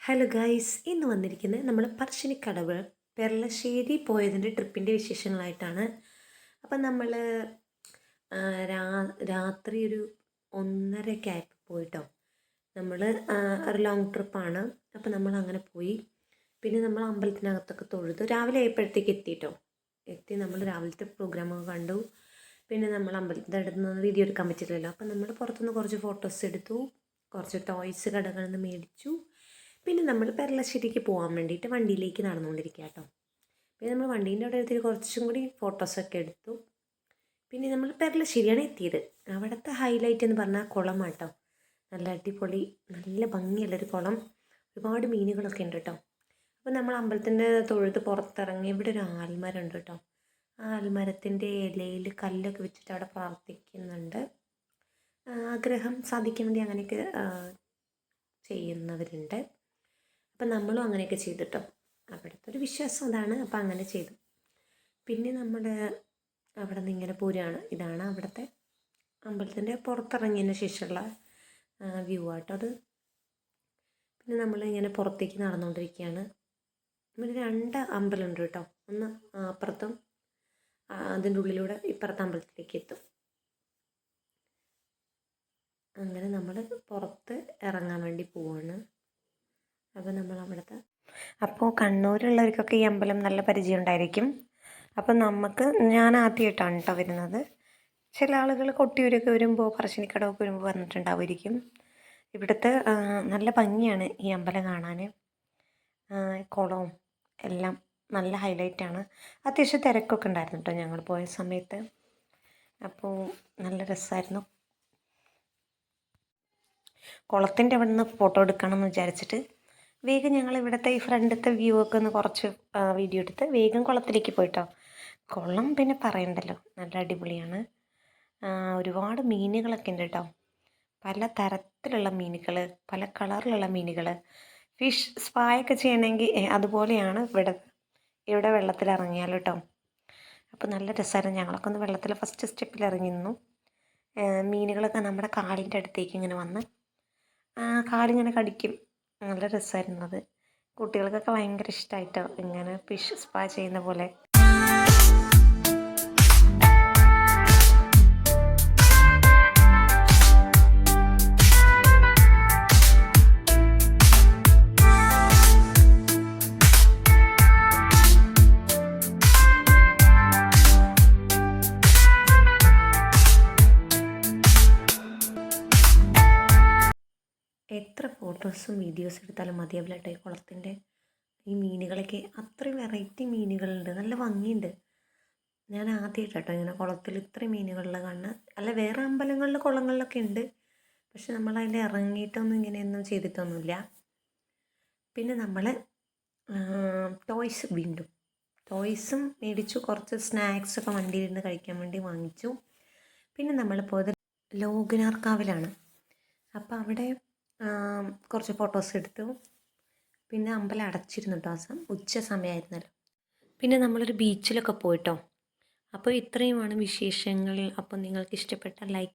Hello guys, ഇന്ന് വന്നിരിക്കുന്നത് നമ്മൾ പറശ്ശിനിക്കടവ് പെർളശ്ശേരി പോയതിൻ്റെ ട്രിപ്പിൻ്റെ വിശേഷങ്ങളായിട്ടാണ്. അപ്പം നമ്മൾ രാത്രി ഒരു 1:30 ആയപ്പോൾ പോയിട്ടോ. നമ്മൾ ഒരു ലോങ് ട്രിപ്പാണ്. അപ്പം നമ്മൾ അങ്ങനെ പോയി. പിന്നെ നമ്മൾ അമ്പലത്തിനകത്തൊക്കെ തൊഴുത് രാവിലെ ആയപ്പോഴത്തേക്ക് എത്തിയിട്ടോ. നമ്മൾ രാവിലത്തെ പ്രോഗ്രാമൊക്കെ കണ്ടു. പിന്നെ നമ്മൾ അമ്പലത്തിൻ്റെ അടുത്ത് നിന്ന് വീഡിയോ എടുക്കാൻ പറ്റില്ലല്ലോ. അപ്പം നമ്മൾ പുറത്തുനിന്ന് കുറച്ച് ഫോട്ടോസ് എടുത്തു, കുറച്ച് ടോയ്സ് കടകളിൽ നിന്ന് മേടിച്ചു. പിന്നെ നമ്മൾ പെർളശ്ശേരിക്ക് പോകാൻ വേണ്ടിയിട്ട് വണ്ടിയിലേക്ക് നടന്നുകൊണ്ടിരിക്കുക കേട്ടോ. പിന്നെ നമ്മൾ വണ്ടീൻ്റെ അവിടെ എടുത്തിട്ട് കുറച്ചും കൂടി ഫോട്ടോസൊക്കെ എടുത്തു. പിന്നെ നമ്മൾ പെർളശ്ശേരിയാണ് എത്തിയത്. അവിടുത്തെ ഹൈലൈറ്റ് എന്ന് പറഞ്ഞാൽ കുളമാണ് കേട്ടോ. നല്ല അടിപൊളി, നല്ല ഭംഗിയുള്ളൊരു കുളം. ഒരുപാട് മീനുകളൊക്കെ ഉണ്ട് കേട്ടോ. അപ്പോൾ നമ്മൾ അമ്പലത്തിൻ്റെ തൊഴുത്ത് പുറത്തിറങ്ങി ഇവിടെ ഒരു ആൽമരം ഉണ്ട് കേട്ടോ. ആ ആൽമരത്തിൻ്റെ ഇലയിൽ കല്ലൊക്കെ വെച്ചിട്ട് അവിടെ പ്രാർത്ഥിക്കുന്നുണ്ട്. ആഗ്രഹം സാധിക്കാൻ വേണ്ടി അങ്ങനെയൊക്കെ ചെയ്യുന്നവരുണ്ട്. അപ്പം നമ്മളും അങ്ങനെയൊക്കെ ചെയ്തിട്ടോ. അവിടുത്തെ ഒരു വിശ്വാസം അതാണ്. അപ്പം അങ്ങനെ ചെയ്തു. പിന്നെ നമ്മൾ അവിടെ നിന്ന് ഇങ്ങനെ പോരുകയാണ്. ഇതാണ് അവിടുത്തെ അമ്പലത്തിൻ്റെ പുറത്തിറങ്ങിയതിന് ശേഷമുള്ള വ്യൂ ആട്ടോ അത്. പിന്നെ നമ്മൾ ഇങ്ങനെ പുറത്തേക്ക് നടന്നുകൊണ്ടിരിക്കുകയാണ്. ഇവിടെ 2 അമ്പലമുണ്ട് കേട്ടോ. ഒന്ന് അപ്പുറത്തും അതിൻ്റെ ഉള്ളിലൂടെ ഇപ്പുറത്തെ അമ്പലത്തിലേക്ക് എത്തും. അങ്ങനെ നമ്മൾ പുറത്ത് ഇറങ്ങാൻ വേണ്ടി പോവാണ്. അപ്പോൾ നമ്മൾ അവിടുത്തെ കണ്ണൂരുള്ളവർക്കൊക്കെ ഈ അമ്പലം നല്ല പരിചയം ഉണ്ടായിരിക്കും. അപ്പം ഞാൻ ആദ്യമായിട്ടാണ് കേട്ടോ വരുന്നത്. ചില ആളുകൾ കൊട്ടിയൂരൊക്കെ വരുമ്പോൾ, പറശ്ശിനിക്കടവൊക്കെ വരുമ്പോൾ വന്നിട്ടുണ്ടാവുമായിരിക്കും. ഇവിടുത്തെ നല്ല ഭംഗിയാണ് ഈ അമ്പലം കാണാൻ. കുളവും എല്ലാം നല്ല ഹൈലൈറ്റാണ്. അത്യാവശ്യം തിരക്കൊക്കെ ഉണ്ടായിരുന്നു കേട്ടോ ഞങ്ങൾ പോയ സമയത്ത്. അപ്പോൾ നല്ല രസമായിരുന്നു. കുളത്തിൻ്റെ അവിടെ നിന്ന് ഫോട്ടോ എടുക്കണം എന്ന് വിചാരിച്ചിട്ട് വേഗം ഞങ്ങൾ ഇവിടുത്തെ ഈ ഫ്രണ്ടത്തെ വ്യൂ ഒക്കെ ഒന്ന് കുറച്ച് വീഡിയോ എടുത്ത് വേഗം കുളത്തിലേക്ക് പോയിട്ടോ. കുളം പിന്നെ പറയണ്ടല്ലോ, നല്ല അടിപൊളിയാണ്. ഒരുപാട് മീനുകളൊക്കെ ഉണ്ട് കേട്ടോ. പല തരത്തിലുള്ള മീനുകൾ, പല കളറിലുള്ള മീനുകൾ. ഫിഷ് സ്പായൊക്കെ ചെയ്യണമെങ്കിൽ അതുപോലെയാണ് ഇവിടെ വെള്ളത്തിൽ ഇറങ്ങിയാലോ കേട്ടോ. അപ്പോൾ നല്ല രസമായിരുന്നു. ഞങ്ങളൊക്കെ ഒന്ന് വെള്ളത്തിൽ ഫസ്റ്റ് സ്റ്റെപ്പിൽ ഇറങ്ങി നിന്നു. മീനുകളൊക്കെ നമ്മുടെ കാലിൻ്റെ അടുത്തേക്ക് ഇങ്ങനെ വന്ന് കാലിങ്ങനെ കടിക്കും. നല്ല രസമായിരുന്നു അത്. കുട്ടികൾക്കൊക്കെ ഭയങ്കര ഇഷ്ടമായിട്ടോ ഇങ്ങനെ ഫിഷ് സ്പാ ചെയ്യുന്ന പോലെ. എത്ര ഫോട്ടോസും വീഡിയോസും എടുത്താലും മതിയാവില്ല കേട്ടോ. ഈ കുളത്തിൻ്റെ ഈ മീനുകളൊക്കെ അത്രയും വെറൈറ്റി മീനുകളുണ്ട്, നല്ല ഭംഗിയുണ്ട്. ഞാൻ ആദ്യമായിട്ട് കേട്ടോ ഇങ്ങനെ കുളത്തിൽ ഇത്രയും മീനുകളുള്ള കാണുന്നത്. അല്ല, വേറെ അമ്പലങ്ങളിൽ കുളങ്ങളിലൊക്കെ ഉണ്ട്, പക്ഷെ നമ്മളതിൽ ഇറങ്ങിയിട്ടൊന്നും ഇങ്ങനെയൊന്നും ചെയ്തിട്ടൊന്നുമില്ല. പിന്നെ നമ്മൾ വീണ്ടും ടോയ്സും മേടിച്ചു. കുറച്ച് സ്നാക്സൊക്കെ വണ്ടിയിലിരുന്ന് കഴിക്കാൻ വേണ്ടി വാങ്ങിച്ചു. പിന്നെ നമ്മൾ പോയത് ലോകനാർക്കാവിലാണ്. അപ്പോൾ അവിടെ കുറച്ച് ഫോട്ടോസ് എടുത്തു. പിന്നെ അമ്പലം അടച്ചിരുന്നു കേട്ടോ. ഉച്ച സമയമായിരുന്നല്ലോ. പിന്നെ നമ്മളൊരു ബീച്ചിലൊക്കെ പോയിട്ടോ. അപ്പോൾ ഇത്രയുമാണ് വിശേഷങ്ങൾ. അപ്പോൾ നിങ്ങൾക്ക് ഇഷ്ടപ്പെട്ട ലൈക്ക്